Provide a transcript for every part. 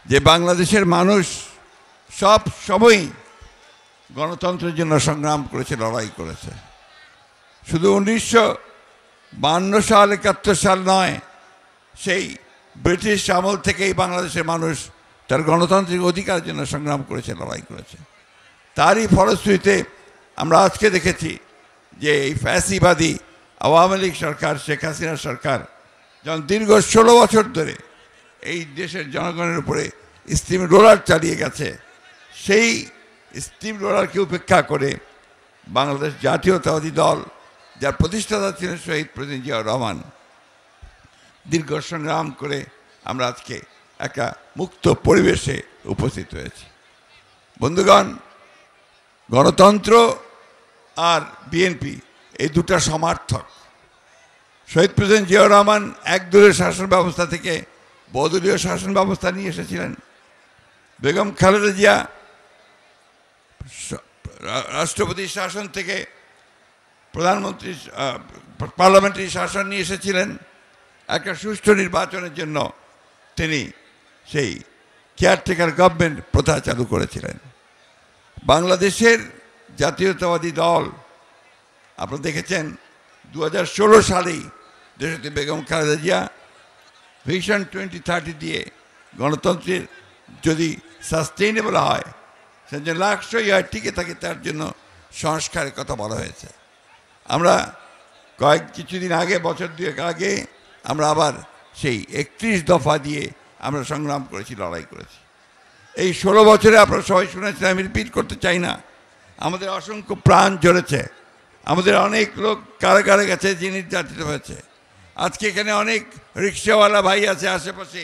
যে বাংলাদেশের মানুষ সব সময়ই গণতন্ত্রের জন্য সংগ্রাম করেছে, লড়াই করেছে। শুধু 1952 সাল 71 সাল নয়, সেই ব্রিটিশ আমল থেকেই বাংলাদেশের মানুষ তার গণতান্ত্রিক অধিকারের জন্য সংগ্রাম করেছে, লড়াই করেছে। তারই ফলশ্রুতিতে আমরা আজকে দেখেছি যে এই ফ্যাসিবাদী আওয়ামী লীগ সরকার, শেখ হাসিনা সরকার যখন দীর্ঘ 16 বছর ধরে এই দেশের জনগণের উপরে স্টিম রোলার চালিয়ে গেছে, সেই স্টিম রোলারকে উপেক্ষা করে বাংলাদেশ জাতীয়তাবাদী দল, যার প্রতিষ্ঠাতা ছিলেন শহীদ প্রেসিডেন্ট জিয়াউর রহমান, দীর্ঘ সংগ্রাম করে আমরা আজকে একটা মুক্ত পরিবেশে উপস্থিত হয়েছি। বন্ধুগণ, গণতন্ত্র আর বিএনপি এই দুটা সমার্থক। শহীদ প্রেসিডেন্ট জিয়াউর রহমান একদলীয় শাসন ব্যবস্থা থেকে বহুদলীয় শাসন ব্যবস্থা নিয়ে এসেছিলেন। বেগম খালেদা জিয়া রাষ্ট্রপতি শাসন থেকে প্রধানমন্ত্রী পার্লামেন্টারি শাসন নিয়ে এসেছিলেন। একটা সুষ্ঠু নির্বাচনের জন্য তিনি সেই কেয়ারটেকার গভর্নমেন্ট প্রথা চালু করেছিলেন। বাংলাদেশের জাতীয়তাবাদী দল আপনারা দেখেছেন 2016 সালেই দেশটি বেগম খালেদা জিয়া ভিশন 2030 দিয়ে গণতন্ত্রের যদি সাস্টেইনেবল হয়, সে যে লাক্সই হয় টিকে থাকে, তার জন্য সংস্কারের কথা বলা হয়েছে। আমরা কিছুদিন আগে, বছর দুয়েক আগে আমরা আবার সেই 31 দফা দিয়ে আমরা সংগ্রাম করেছি, লড়াই করেছি। এই 16 বছরে আপনারা সবাই শুনেছেন, আমি রিপিট করতে চাই না। আমাদের অসংখ্য প্রাণ ঝরেছে, আমাদের অনেক লোক কারাগারে গেছে, যে নির্যাতিত হয়েছে। আজকে এখানে অনেক রিক্সাওয়ালা ভাই আছে আশেপাশে,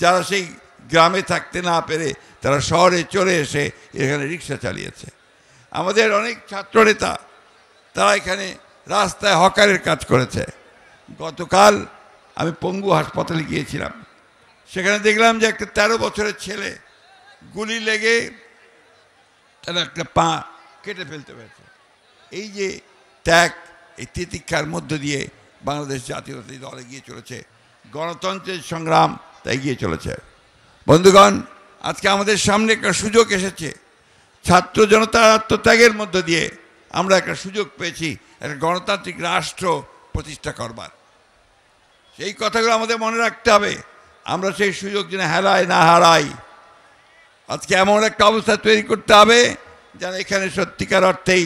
যারা সেই গ্রামে থাকতে না পেরে তারা শহরে চলে এসে এখানে রিক্সা চালিয়েছে। আমাদের অনেক ছাত্রনেতা তারা এখানে রাস্তায় হকারের কাজ করেছে। গতকাল আমি পঙ্গু হাসপাতালে গিয়েছিলাম, সেখানে দেখলাম যে একটা 13 বছরের ছেলে গুলি লেগে তার একটা পা কেটে ফেলতে হয়েছে। এই যে ত্যাগ, এই তিতিক্ষার মধ্য দিয়ে বাংলাদেশ জাতীয়তাবাদী দল এগিয়ে চলেছে, গণতন্ত্রের সংগ্রাম তা এগিয়ে চলেছে। বন্ধুগণ, আজকে আমাদের সামনে একটা সুযোগ এসেছে। ছাত্র জনতার আত্মত্যাগের মধ্য দিয়ে আমরা একটা সুযোগ পেয়েছি একটা গণতান্ত্রিক রাষ্ট্র প্রতিষ্ঠা করবার। সেই কথাগুলো আমাদের মনে রাখতে হবে। আমরা সেই সুযোগ যেন হেলায় না হারাই। আজকে এমন একটা অবস্থা তৈরি করতে হবে যেন এখানে সত্যিকার অর্থেই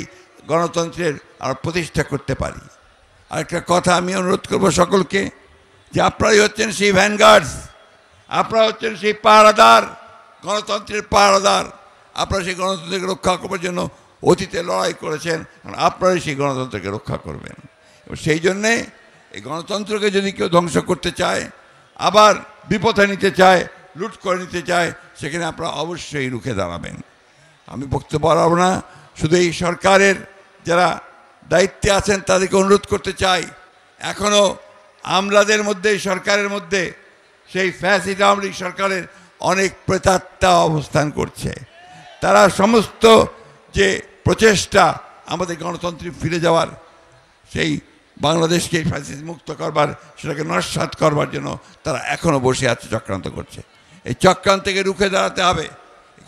গণতন্ত্রের আমরা প্রতিষ্ঠা করতে পারি। আরেকটা কথা আমি অনুরোধ করব সকলকে, যে আপনারাই হচ্ছেন সেই ভ্যানগার্ডস, আপনারা হচ্ছেন সেই পাহারাদার, গণতন্ত্রের পাহারাদার। আপনারা সেই গণতন্ত্রকে রক্ষা করবার জন্য অতীতে লড়াই করেছেন, আপনারাই সেই গণতন্ত্রকে রক্ষা করবেন। এবং সেই জন্যে এই গণতন্ত্রকে যদি কেউ ধ্বংস করতে চায়, আবার বিপথে নিতে চায়, লুট করে নিতে চায়, সেখানে আপনারা অবশ্যই রুখে দাঁড়াবেন। আমি বক্তব্য বাড়াবো না, শুধু এই সরকারের যারা দায়িত্বে আছেন তাদেরকে অনুরোধ করতে চাই, এখনও আমলাদের মধ্যে, সরকারের মধ্যে সেই ফ্যাসিস্ট আওয়ামী লীগ সরকারের অনেক প্রেতাত্মা অবস্থান করছে। তারা সমস্ত যে প্রচেষ্টা আমাদের গণতন্ত্রে ফিরে যাওয়ার, সেই বাংলাদেশকে ফ্যাসিস্ট মুক্ত করবার, সেটাকে নস্যাৎ করবার জন্য তারা এখনও বসে আছে, চক্রান্ত করছে। এই চক্রান্তকে রুখে দাঁড়াতে হবে।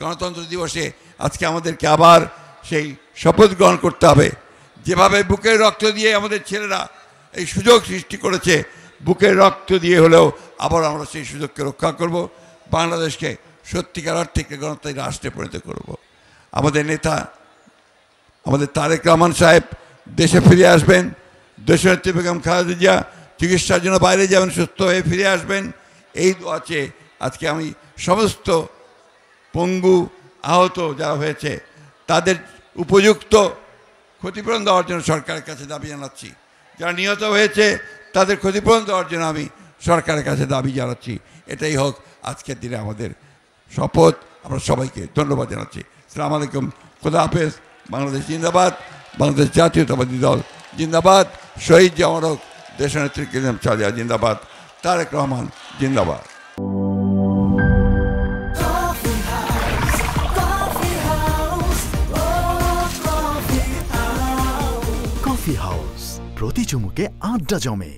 গণতন্ত্র দিবসে আজকে আমাদেরকে আবার সেই শপথ গ্রহণ করতে হবে। যেভাবে বুকের রক্ত দিয়ে আমাদের ছেলেরা এই সুযোগ সৃষ্টি করেছে, বুকের রক্ত দিয়ে হলেও আবার আমরা সেই সুযোগকে রক্ষা করব, বাংলাদেশকে সত্যিকার অর্থে গণতান্ত্রিক রাষ্ট্রে পরিণত করব। আমাদের নেতা, আমাদের তারেক রহমান সাহেব দেশে ফিরে আসবেন। দেশনেত্রী বেগম খালেদা জিয়া চিকিৎসার জন্য বাইরে যাবেন, সুস্থ হয়ে ফিরে আসবেন, এই দোয়াতে আজকে আমি সমস্ত পঙ্গু আহত যারা হয়েছে তাদের উপযুক্ত ক্ষতিপূরণ দেওয়ার জন্য সরকারের কাছে দাবি জানাচ্ছি। যারা নিহত হয়েছে তাদের ক্ষতিপূরণ দেওয়ার জন্য আমি সরকারের কাছে দাবি জানাচ্ছি। এটাই হোক আজকের দিনে আমাদের শপথ। আমরা সবাইকে ধন্যবাদ জানাচ্ছি। আসসালামু আলাইকুম, খোদা হাফেজ। বাংলাদেশ জিন্দাবাদ, বাংলাদেশ জাতীয়তাবাদী দল জিন্দাবাদ, শহীদ জাওয়ান হোক, দেশনেত্রী বেগম খালেদা জিয়া জিন্দাবাদ, তারেক রহমান জিন্দাবাদ। কফি হাউস, প্রতি চুমুকে আড্ডা জমে।